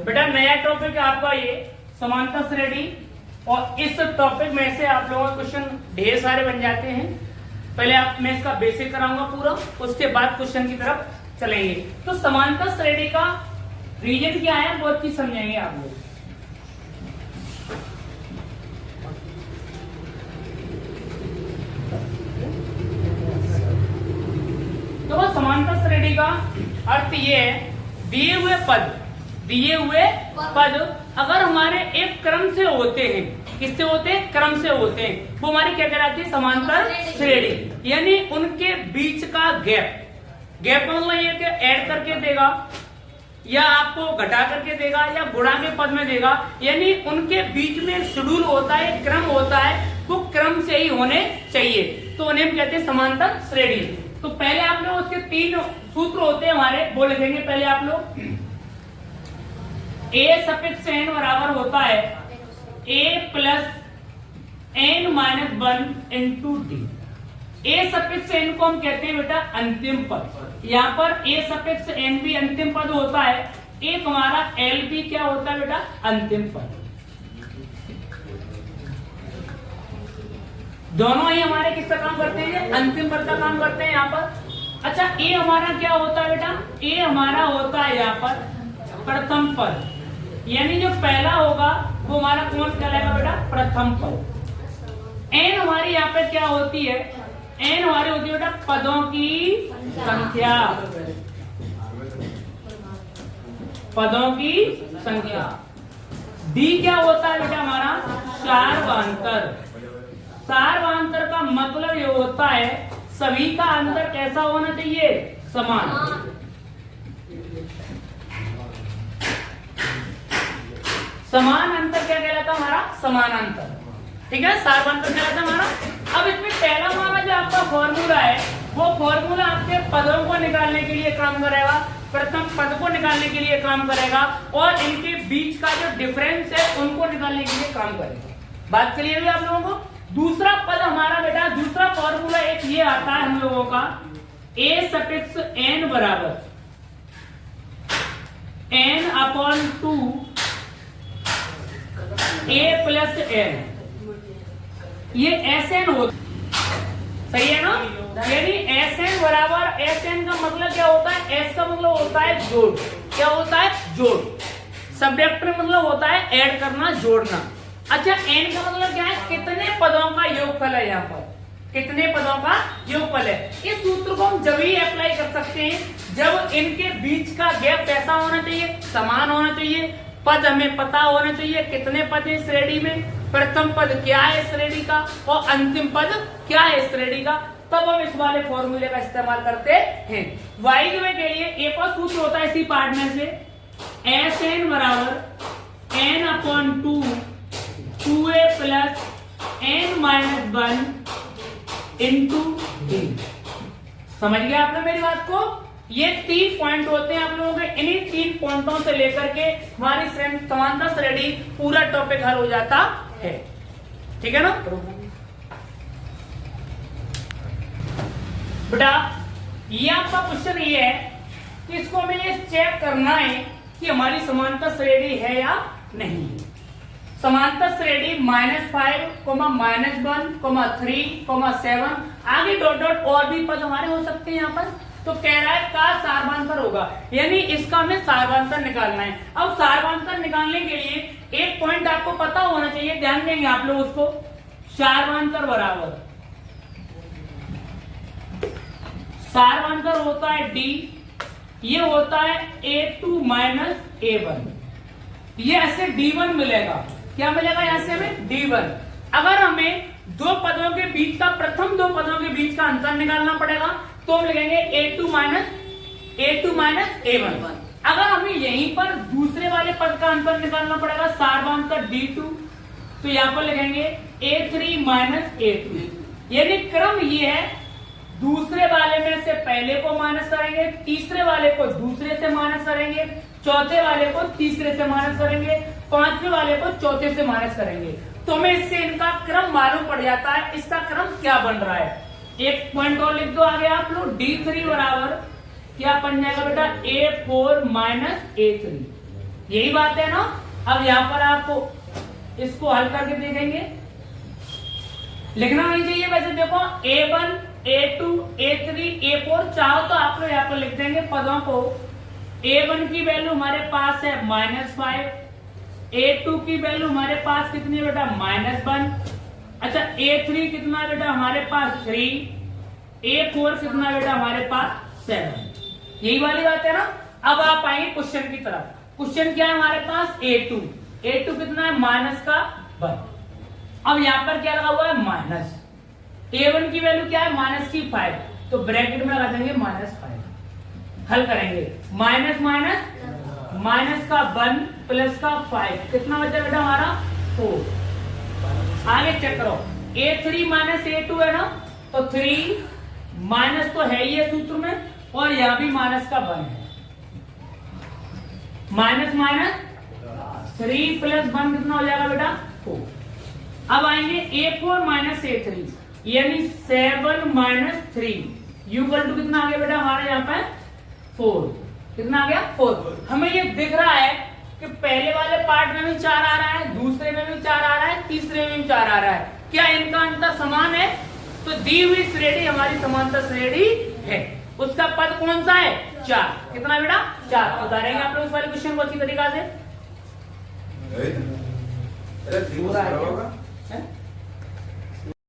बेटा नया टॉपिक है आपका ये समांतर श्रेणी, और इस टॉपिक में से आप लोगों के क्वेश्चन ढेर सारे बन जाते हैं। पहले मैं इसका बेसिक कराऊंगा पूरा, उसके बाद क्वेश्चन की तरफ चलेंगे। तो समांतर श्रेणी का रीजन क्या है बहुत चीज समझेंगे आप लोग। तो समांतर श्रेणी का अर्थ ये है, दिए हुए पद अगर हमारे एक क्रम से होते हैं, किससे होते हैं? क्रम से होते हैं, वो हमारी क्या कहलाती है? समांतर श्रेणी। यानी उनके बीच का गैप मतलब ये कि ऐड करके देगा या आपको घटा करके देगा या गुणा के पद में देगा, यानी उनके बीच में शेड्यूल होता है, क्रम होता है, वो क्रम से ही होने चाहिए, तो उन्हें हम कहते हैं समांतर श्रेणी। तो पहले आप लोग उसके 3 सूत्र होते हैं हमारे, वो लिखेंगे पहले आप लोग। ए सफिक्स एन बराबर होता है a plus N minus 1 into d. A suffix n को हम कहते हैं बेटा अंतिम पद। यहाँ पर ए सफिक्स एन भी अंतिम पद होता है, एक हमारा एल भी क्या होता है बेटा? अंतिम पद। दोनों ही हमारे किसका काम करते हैं? अंतिम पद का काम करते हैं यहाँ पर। अच्छा, ए हमारा क्या होता है बेटा? ए हमारा होता है यहाँ पर प्रथम पद, यानी जो पहला होगा वो हमारा कौन कहलाएगा बेटा? प्रथम पद। एन हमारी यहाँ पे क्या होती है? एन हमारी होती है बेटा पदों की संख्या, पदों की संख्या। डी क्या होता है बेटा? हमारा सार्वंतर। सार्वंतर का मतलब ये होता है सभी का अंतर कैसा होना चाहिए? समान। समान अंतर क्या कहलाता है? हमारा समान अंतर। ठीक है, सार्वंतर कहलाता है हमारा। अब इसमें पहला हमारा जो आपका फॉर्मूला है, वो फॉर्मूला आपके पदों को निकालने के लिए काम करेगा, प्रथम पद को निकालने के लिए काम करेगा, और इनके बीच का जो डिफरेंस है उनको निकालने के लिए काम करेगा। बात क्लियर है आप लोगों को? दूसरा पद हमारा बेटा, दूसरा फॉर्मूला एक ये आता है हम लोगों का, ए सफिक्स एन बराबर एन अपॉन 2 ए प्लस एन। ये एस एन होता, सही है ना? यानी एस एन बराबर, एस एन का मतलब क्या होता है? एस का मतलब होता है जोड़। क्या होता है? जोड़। सब्जेक्ट मतलब होता है ऐड करना, जोड़ना। अच्छा, एन का मतलब क्या है? कितने पदों का योगफल है। यहाँ पर कितने पदों का योगफल है। इस सूत्र को हम जब ही अप्लाई कर सकते हैं जब इनके बीच का गैप कैसा होना चाहिए? समान होना चाहिए। पद हमें पता होना चाहिए कितने पद है श्रेणी में, प्रथम पद क्या है श्रेणी का, और अंतिम पद क्या है श्रेणी का, तब हम इस वाले फॉर्मूले का इस्तेमाल करते हैं। वाई में के लिए एक और सूत्र होता है इसी पार्ट में से, एस एन बराबर N upon 2a plus N minus 1 into D. समझ गया आपने मेरी बात को? ये 3 पॉइंट होते हैं आप लोगों के। इन्हीं 3 पॉइंटों से लेकर के हमारी समांतर श्रेणी पूरा टॉपिक हल हो जाता है। ठीक है ना बेटा? ये आपका क्वेश्चन ये है कि इसको हमें ये चेक करना है कि हमारी समांतर श्रेणी है या नहीं। समांतर श्रेणी -5, -1, -3, -7, आगे डॉट डॉट और भी पद हमारे हो सकते हैं यहाँ पर। तो कह रहा है का सार्वंतर होगा, यानी इसका हमें सार्वंतर निकालना है। अब सार्वंतर निकालने के लिए एक पॉइंट आपको पता होना चाहिए, ध्यान देंगे आप लोग उसको। सार्वंतर बराबर, सार्वंतर होता है डी, ये होता है A2 - A1। ये ऐसे D1 मिलेगा। क्या मिलेगा यहाँ से हमें? D1। अगर हमें दो पदों के बीच का, प्रथम 2 पदों के बीच का अंतर निकालना पड़ेगा, तो हम लिखेंगे A2 - A1। अगर हमें यहीं पर दूसरे वाले पद का अंतर निकालना पड़ेगा, सार्वंतर D2, तो यहाँ पर लिखेंगे A3 - A2। यानी क्रम ये है, दूसरे वाले में से पहले को माइनस करेंगे, तीसरे वाले को दूसरे से माइनस करेंगे, चौथे वाले को तीसरे से माइनस करेंगे, पांचवें वाले को चौथे से माइनस करेंगे। तो हमें इससे इनका क्रम मालूम पड़ जाता है, इसका क्रम क्या बन रहा है। एक पॉइंट और लिख दो आगे आप लोग, D3 बराबर क्या बन जाएगा बेटा? A4 - A3। यही बात है ना। अब यहाँ पर आपको इसको हल करके देखेंगे, लिखना नहीं चाहिए वैसे। देखो A1 A2 A3 A4 चाहो तो आप लोग यहाँ पर लिख देंगे पदों को। A1 की वैल्यू हमारे पास है -5, A2 की वैल्यू हमारे पास कितनी है बेटा -1, अच्छा A3 कितना है बेटा हमारे पास 3, A4 कितना है बेटा हमारे पास 7। यही वाली बात है ना। अब आप आएंगे क्वेश्चन की तरफ। क्वेश्चन क्या है हमारे पास A2 कितना है -1। अब यहां पर क्या लगा हुआ है माइनस, A1 की वैल्यू क्या है -5, तो ब्रैकेट में लगा देंगे -5। हल करेंगे माइनस माइनस का 1 प्लस का 5 कितना बचा बेटा हमारा 4। आगे चेक करो A3 माइनस A2 है ना, तो 3 माइनस तो है ही है सूत्र में, और यहां भी माइनस का 1 है। माइनस 3 प्लस 1 कितना हो जाएगा बेटा 4। अब आएंगे A4 माइनस A3 यानी 7 माइनस 3 इक्वल टू कितना आ गया बेटा हमारे यहाँ पे 4। कितना आ गया 4। हमें ये दिख रहा है कि पहले वाले पार्ट में भी 4 आ रहा है, दूसरे में भी 4 आ रहा है, तीसरे में भी 4 आ रहा है। क्या इनका अंतर समान है? तो दी हुई श्रेणी हमारी समांतर श्रेणी है। उसका पद कौन सा है 4। कितना बेटा 4। उतारेंगे आप लोग इस वाले क्वेश्चन को अच्छी तरीका से।